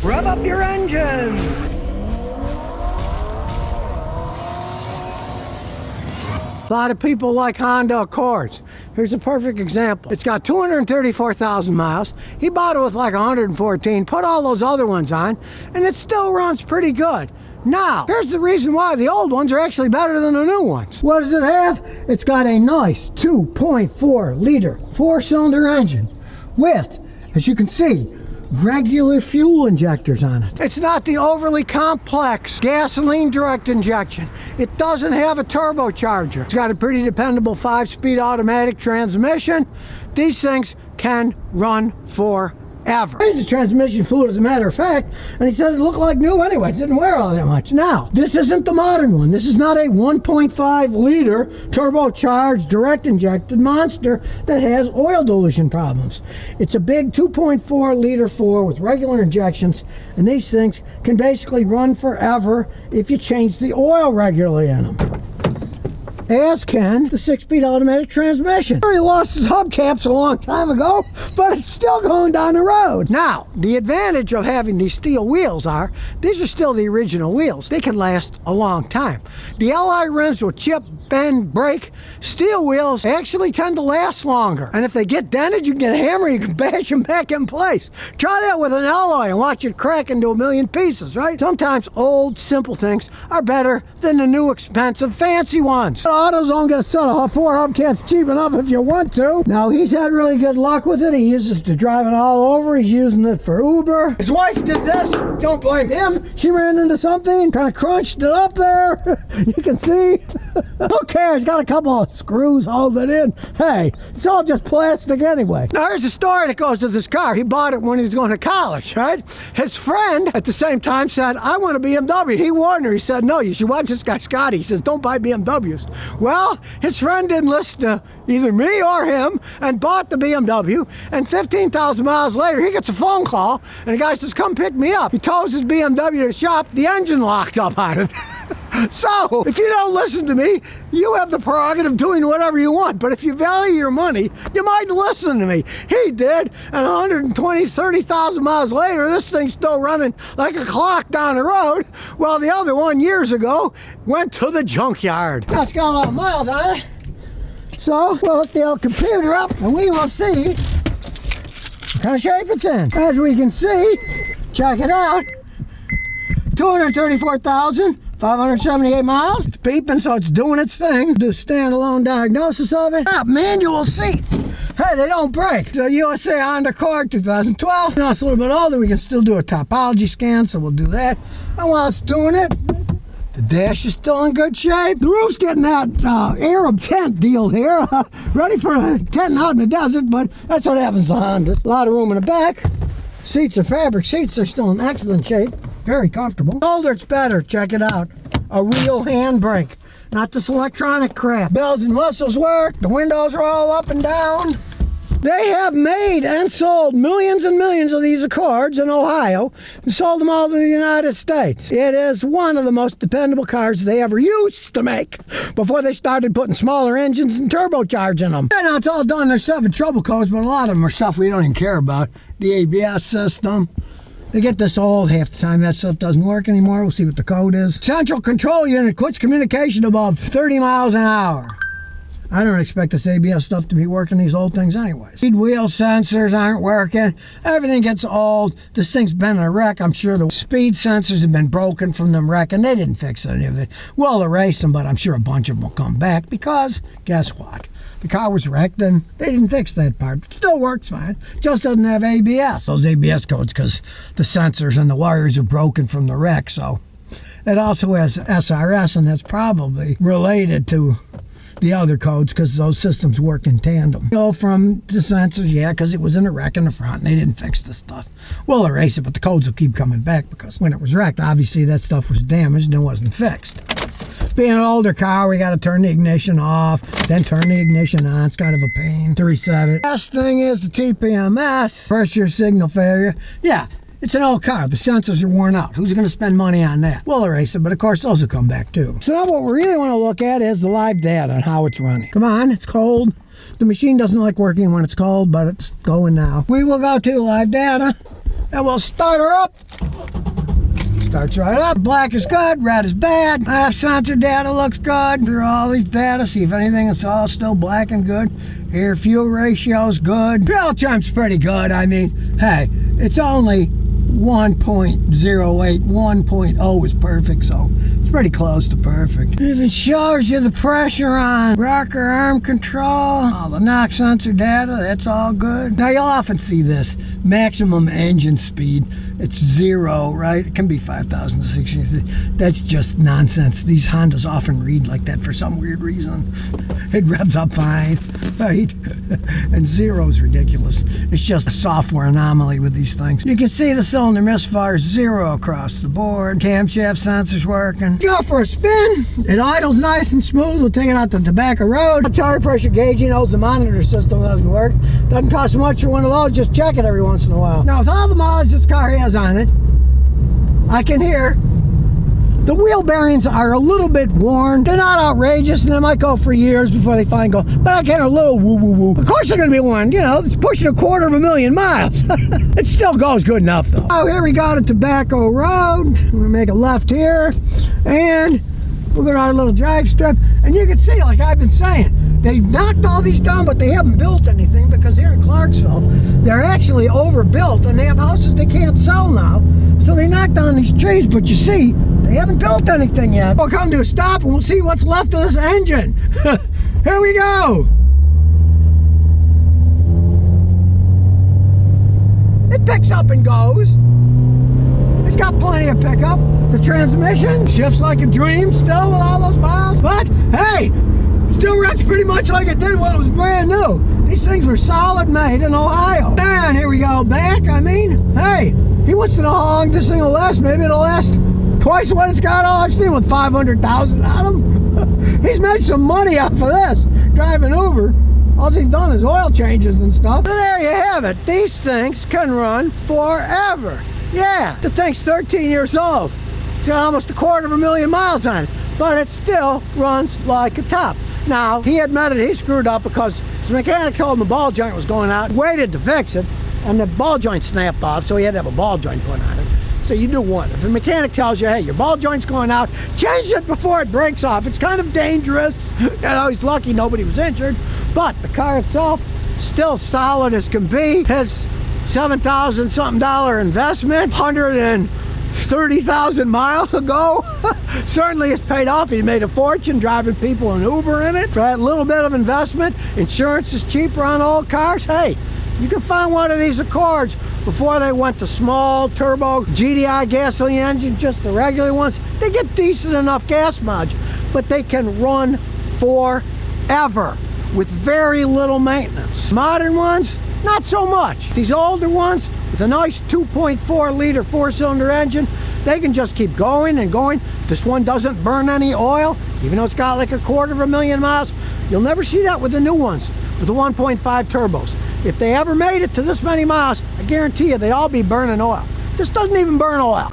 Rev up your engines. A lot of people like Honda Accords. Here's a perfect example. It's got 234,000 miles. He bought it with like 114, put all those other ones on, and it still runs pretty good. Now, here's the reason why the old ones are actually better than the new ones. What does it have? It's got a nice 2.4 liter four-cylinder engine with, as you can see, regular fuel injectors on it. It's not the overly complex gasoline direct injection. It doesn't have a turbocharger. It's got a pretty dependable 5-speed automatic transmission. These things can run forever. Here's the transmission fluid, as a matter of fact, and he said it looked like new anyway. It didn't wear all that much. Now, this isn't the modern one. This is not a 1.5 liter turbocharged direct injected monster that has oil dilution problems. It's a big 2.4 liter 4 with regular injections, and these things can basically run forever if you change the oil regularly in them. As can the 6-speed automatic transmission. He lost his hubcaps a long time ago, but it's still going down the road. Now, the advantage of having these steel wheels are, these are still the original wheels. They can last a long time. The LI rims will chip, bend, break. Steel wheels actually tend to last longer. And if they get dented, you can get a hammer, you can bash them back in place. Try that with an alloy and watch it crack into a million pieces, right? Sometimes old, simple things are better than the new, expensive, fancy ones. AutoZone got a set of 4 hubcaps cheap enough if you want to. Now, he's had really good luck with it. He uses it to drive it all over. He's using it for Uber. His wife did this. Don't blame him. She ran into something and kind of crunched it up there. You can see. Who cares? Got a couple of screws holding it in. Hey, it's all just plastic anyway. Now, here's the story that goes with this car. He bought it when he was going to college, right? His friend at the same time said, I want a BMW. He warned her. He said, no, you should watch this guy, Scotty. He says, don't buy BMWs. Well, his friend didn't listen to either me or him and bought the BMW, and 15,000 miles later he gets a phone call and the guy says, come pick me up. He tows his BMW to the shop, the engine locked up on it. So, if you don't listen to me, you have the prerogative of doing whatever you want. But if you value your money, you might listen to me. He did, and 120, 30,000 miles later, this thing's still running like a clock down the road, while the other one, years ago, went to the junkyard. That's got a lot of miles on it. So, we'll hook the old computer up, and we will see what kind of shape it's in. As we can see, check it out, 234,578 miles. It's beeping, so it's doing its thing. Do a standalone diagnosis of it. Manual seats. Hey, they don't break. It's a USA Honda Accord 2012. Now it's a little bit older. We can still do a topology scan, so we'll do that. And while it's doing it, the dash is still in good shape. The roof's getting that Arab tent deal here. Ready for a tent out in the desert, but that's what happens to Hondas. A lot of room in the back. Seats are fabric seats. They're still in excellent shape. Very comfortable. Older, it's better. Check it out. A real handbrake, not this electronic crap. Bells and whistles work. The windows are all up and down. They have made and sold millions and millions of these Accords in Ohio and sold them all to the United States. It is one of the most dependable cars they ever used to make before they started putting smaller engines and turbocharging them. And now it's all done. There's 7 trouble codes, but a lot of them are stuff we don't even care about. The ABS system. They get this old half the time. That stuff doesn't work anymore. We'll see what the code is. Central control unit quits communication above 30 miles an hour. I don't expect this ABS stuff to be working these old things anyways. Speed wheel sensors aren't working. Everything gets old. This thing's been in a wreck. I'm sure the speed sensors have been broken from them wrecking. They didn't fix any of it. We'll erase them, but I'm sure a bunch of them will come back because, guess what? The car was wrecked and they didn't fix that part. It still works fine. Just doesn't have ABS. Those ABS codes because the sensors and the wires are broken from the wreck. So it also has SRS, and that's probably related to the other codes because those systems work in tandem. Go from the sensors, yeah, because it was in a wreck in the front and they didn't fix the stuff. We'll erase it, but the codes will keep coming back because when it was wrecked, obviously that stuff was damaged and wasn't fixed. Being an older car, we got to turn the ignition off, then turn the ignition on. It's kind of a pain to reset it. Last thing is the TPMS, pressure signal failure. Yeah, it's an old car. The sensors are worn out. Who's going to spend money on that? We'll erase it, but of course those will come back too. So now what we really want to look at is the live data on how it's running. Come on, it's cold. The machine doesn't like working when it's cold, but it's going now. We will go to live data. And we'll start her up. Starts right up. Black is good, red is bad. Half sensor data looks good. Through all these data, see if anything is all still black and good. Air fuel ratio is good. Fuel time's pretty good. I mean, hey, it's only 1.08. 1.0 is perfect, so it's pretty close to perfect. Even shows you the pressure on rocker arm control. All the knock sensor data, that's all good. Now you'll often see this. Maximum engine speed, it's 0, right? It can be 5,000 to 60,000. That's just nonsense. These Hondas often read like that for some weird reason. It revs up fine, right? And 0 is ridiculous. It's just a software anomaly with these things. You can see the cylinder misfire 0 across the board. Camshaft sensors working. Go for a spin. It idles nice and smooth. We'll take it out to Tobacco Road. Tire pressure gauging knows the monitor system doesn't work. Doesn't cost much for one of those. Just check it every once in a while. Now, with all the mileage this car has on it, I can hear the wheel bearings are a little bit worn. They're not outrageous, and they might go for years before they finally go. But I can hear a little woo woo woo. Of course, they're going to be worn. You know, it's pushing 250,000 miles. It still goes good enough, though. Oh, here we go to Tobacco Road. We're going to make a left here, and we're going to our little drag strip. And you can see, like I've been saying, they've knocked all these down, but they haven't built anything because here in Clarksville, they're actually overbuilt, and they have houses they can't sell now. So they knocked down these trees, but you see, they haven't built anything yet. We'll come to a stop and we'll see what's left of this engine. Here we go. It picks up and goes. It's got plenty of pickup. The transmission shifts like a dream still with all those miles. But hey, it still runs pretty much like it did when it was brand new. These things were solid made in Ohio. And here we go back. I mean, hey, he wants to know how long this thing will last. Maybe it'll last twice what it's got. Oh, I've seen with 500,000 on him. He's made some money off of this, driving Uber. All he's done is oil changes and stuff. So there you have it. These things can run forever. Yeah, the thing's 13 years old. It's got almost 250,000 miles on it, but it still runs like a top. Now, he admitted he screwed up because his mechanic told him the ball joint was going out, waited to fix it, and the ball joint snapped off, so he had to have a ball joint put on it. So you do one. If a mechanic tells you, hey, your ball joint's going out, change it before it breaks off. It's kind of dangerous. You know, he's lucky nobody was injured, but the car itself, still solid as can be. His $7,000 something investment, 130,000 miles ago, certainly has paid off. He made a fortune driving people in Uber in it. For that little bit of investment, insurance is cheaper on old cars. Hey, you can find one of these Accords before they went to small turbo GDI gasoline engine, just the regular ones. They get decent enough gas mileage, but they can run forever with very little maintenance. Modern ones, not so much. These older ones with a nice 2.4 liter 4-cylinder engine, they can just keep going and going. This one doesn't burn any oil, even though it's got like 250,000 miles. You'll never see that with the new ones, with the 1.5 turbos. If they ever made it to this many miles, I guarantee you they'd all be burning oil. This doesn't even burn oil.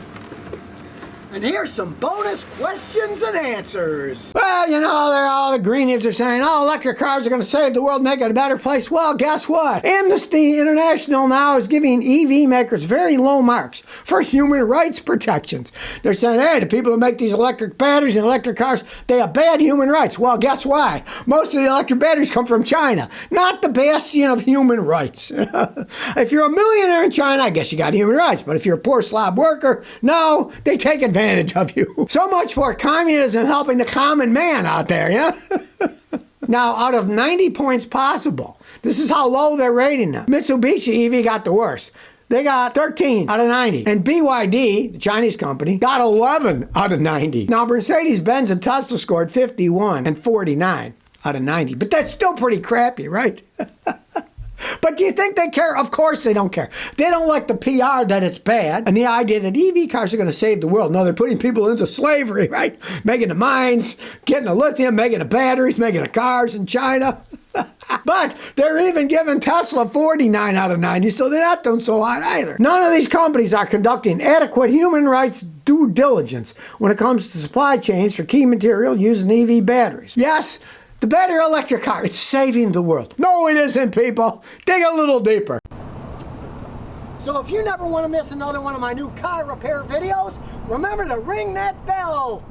And here's some bonus questions and answers. Well, you know, all the greenies are saying, oh, electric cars are going to save the world, make it a better place. Well, guess what? Amnesty International now is giving EV makers very low marks for human rights protections. They're saying, hey, the people who make these electric batteries and electric cars, they have bad human rights. Well, guess why? Most of the electric batteries come from China, not the bastion of human rights. If you're a millionaire in China, I guess you got human rights. But if you're a poor slob worker, no, they take advantage of you. So much for communism helping the common man out there, yeah? Now, out of 90 points possible, this is how low they're rating them. Mitsubishi EV got the worst. They got 13 out of 90. And BYD, the Chinese company, got 11 out of 90. Now, Mercedes-Benz and Tesla scored 51 and 49 out of 90. But that's still pretty crappy, right? But do you think they care? Of course they don't care. They don't like the PR that it's bad and the idea that EV cars are going to save the world. No, they're putting people into slavery, right? Making the mines, getting the lithium, making the batteries, making the cars in China. But they're even giving Tesla 49 out of 90, so they're not doing so hot either. None of these companies are conducting adequate human rights due diligence when it comes to supply chains for key material using EV batteries. Yes, the battery electric car, it's saving the world. No, it isn't, people. Dig a little deeper. So if you never want to miss another one of my new car repair videos, remember to ring that bell.